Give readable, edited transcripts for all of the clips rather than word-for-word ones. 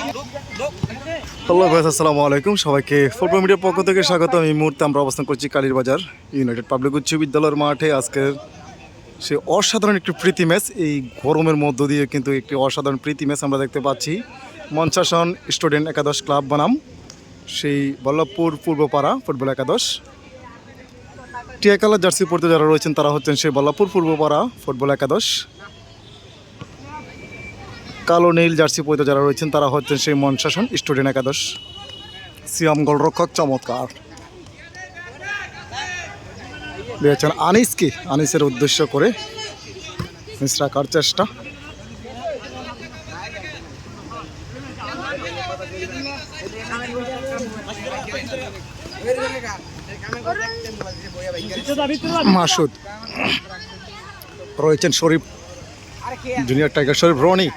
Hello ভাই, আসসালামু আলাইকুম। সবাইকে ফুটবল মিডিয়ার পক্ষ থেকে স্বাগত। এই মুহূর্তে আমরা অবস্থান করছি কালীরবাজার ইউনাইটেড পাবলিক উচ্চ বিদ্যালয়ের মাঠে। আজকের সে অসাধারণ একটি প্রীতি ম্যাচ, এই গরমের মধ্য দিয়ে কিন্তু একটি অসাধারণ প্রীতি ম্যাচ আমরা দেখতে পাচ্ছি। মঞ্চাসন স্টুডেন্ট একাদশ ক্লাব বনাম সেই বল্লভপুর পূর্বপাড়া ফুটবল একাদশ। টিয়া কালার জার্সি পড়তে যারা রয়েছেন তারা হচ্ছেন সেই বল্লভপুর পূর্বপাড়া ফুটবল একাদশ। কালো নীল জার্সি পড়তে যারা রয়েছেন তারা হচ্ছেন সেই মঞ্চাসন স্টুডেন্ট একাদশ। সিয়াম গোলরক্ষক চমৎকার দিয়েছেন আনিসকে, আনিসের উদ্দেশ্য করে মিস রাখার চেষ্টা। মাসুদ রয়েছেন শরীফ, জুনিয়র টাইগার শরীফ, রনি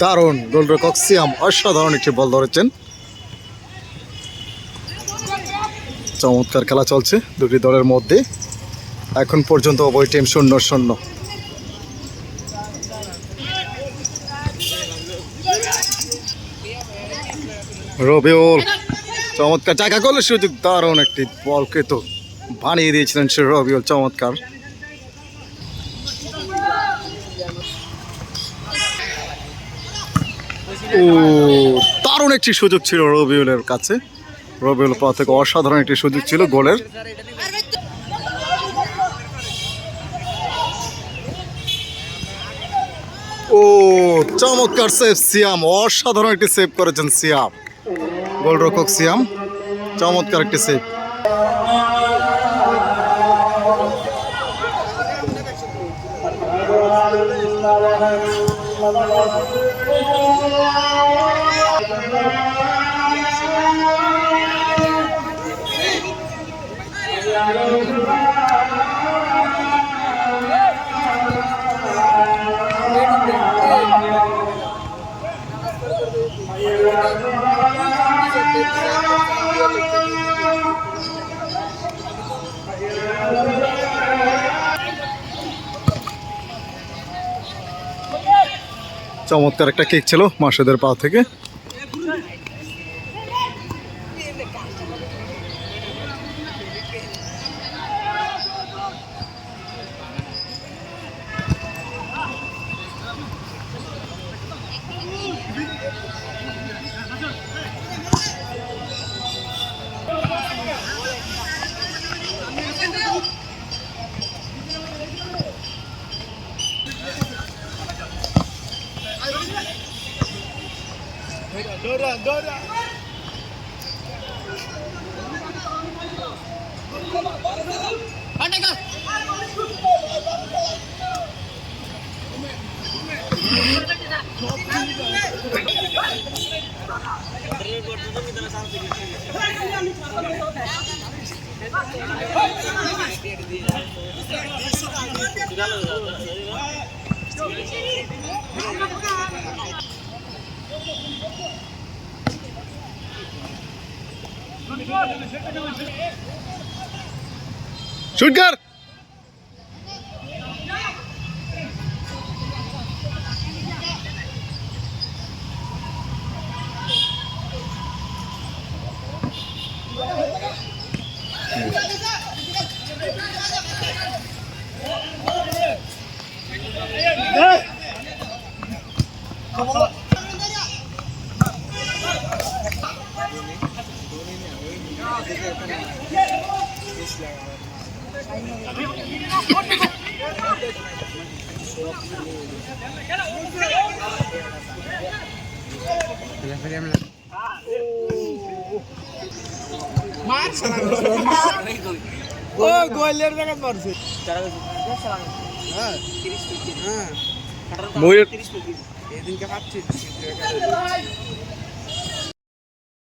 দারুণ গোলরক্ষক সিয়াম অসাধারণ একটি বল ধরেছেন। চমৎকার খেলা চলছে দুটি দলের মধ্যে, এখন পর্যন্ত উভয় টিম 0-0। রবিউল চমৎকার জায়গা করলে সুযোগ, দারুণ একটি বলকে তো বানিয়ে দিয়েছিলেন সে রবিউল, চমৎকার। ও দারুণ একটি সুযোগ ছিল রবিউলের কাছে, রবিউল পা থেকে অসাধারণ একটি সুযোগ ছিল গোলের। ও চমৎকার সেভ সিয়াম, অসাধারণ একটি সেভ করেছেন সিয়াম, গোলরক্ষক সিয়াম, চমৎকার একটি সেভ। চমৎকার একটা কিক ছিল মাসুদের পা থেকে। शूट कर। ময়ূর